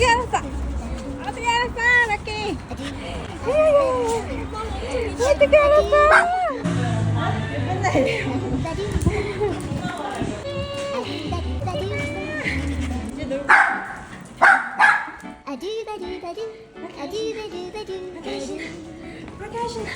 어떻게 알았어? 어떻게 알았어, 럭키? 어떻게 알았어? 맨날 이제 놀고. 그렇게 하신다.